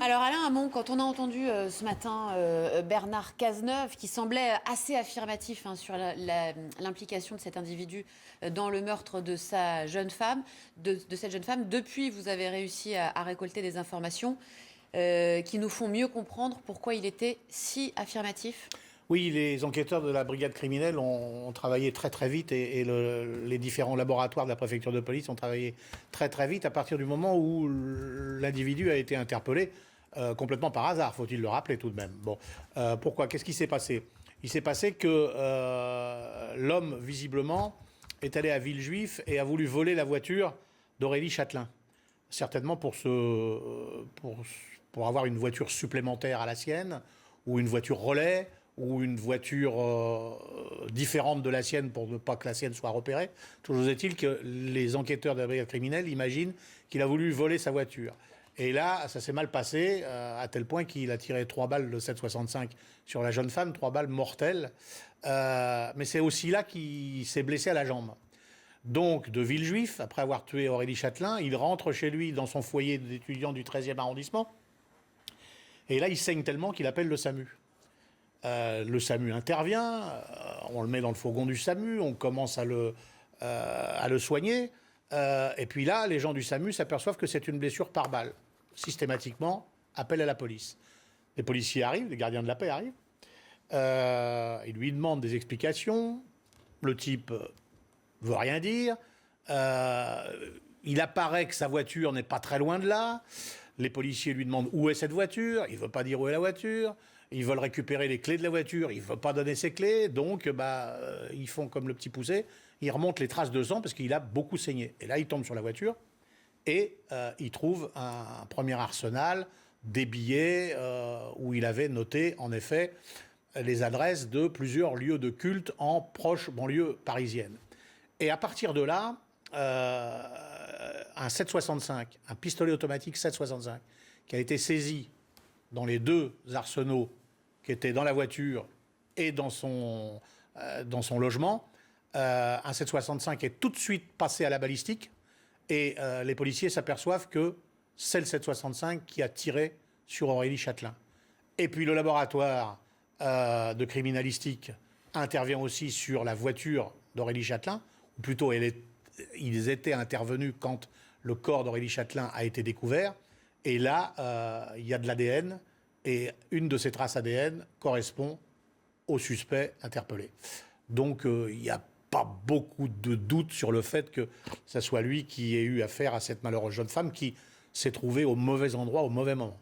Alors Alain Hamon, quand on a entendu ce matin Bernard Cazeneuve, qui semblait assez affirmatif sur l'implication de cet individu dans le meurtre de sa jeune femme, de cette jeune femme, depuis vous avez réussi à récolter des informations qui nous font mieux comprendre pourquoi il était si affirmatif. Oui, les enquêteurs de la brigade criminelle ont travaillé très très vite et les différents laboratoires de la préfecture de police ont travaillé très très vite à partir du moment où l'individu a été interpellé, complètement par hasard, faut-il le rappeler tout de même. Bon, pourquoi? Qu'est-ce qui s'est passé? Il s'est passé que l'homme, visiblement, est allé à Villejuif et a voulu voler la voiture d'Aurélie Châtelain. Certainement pour avoir une voiture supplémentaire à la sienne, ou une voiture relais, ou une voiture différente de la sienne pour ne pas que la sienne soit repérée. Toujours est-il que les enquêteurs de la brigade criminelle imaginent qu'il a voulu voler sa voiture. Et là, ça s'est mal passé, à tel point qu'il a tiré 3 balles de 7,65 sur la jeune femme, 3 balles mortelles. Mais c'est aussi là qu'il s'est blessé à la jambe. Donc, de Villejuif, après avoir tué Aurélie Châtelain, il rentre chez lui dans son foyer d'étudiant du 13e arrondissement. Et là, il saigne tellement qu'il appelle le SAMU. Le SAMU intervient, on le met dans le fourgon du SAMU, on commence à le soigner. Et puis là, les gens du SAMU s'aperçoivent que c'est une blessure par balle. Systématiquement, appel à la police. Les policiers arrivent, les gardiens de la paix arrivent. Ils lui demandent des explications. Le type veut rien dire. Il apparaît que sa voiture n'est pas très loin de là. Les policiers lui demandent où est cette voiture. Il ne veut pas dire où est la voiture. Ils veulent récupérer les clés de la voiture. Il ne veut pas donner ses clés. Donc, ils font comme le petit poussé. Ils remontent les traces de sang parce qu'il a beaucoup saigné. Et là, ils tombent sur la voiture et ils trouvent un premier arsenal, des billets où il avait noté, en effet, les adresses de plusieurs lieux de culte en proche banlieue parisienne. Et à partir de là, un 7,65, un pistolet automatique 7,65, qui a été saisi dans les deux arsenaux qui étaient dans la voiture et dans son logement. Un 7,65 est tout de suite passé à la balistique et les policiers s'aperçoivent que c'est le 7,65 qui a tiré sur Aurélie Châtelain. Et puis le laboratoire de criminalistique intervient aussi sur la voiture d'Aurélie Châtelain, ou plutôt ils étaient intervenus quand le corps d'Aurélie Châtelain a été découvert. Et là, il y a de l'ADN, et une de ces traces ADN correspond au suspect interpellé. Donc, il n'y a pas beaucoup de doute sur le fait que ce soit lui qui ait eu affaire à cette malheureuse jeune femme qui s'est trouvée au mauvais endroit, au mauvais moment.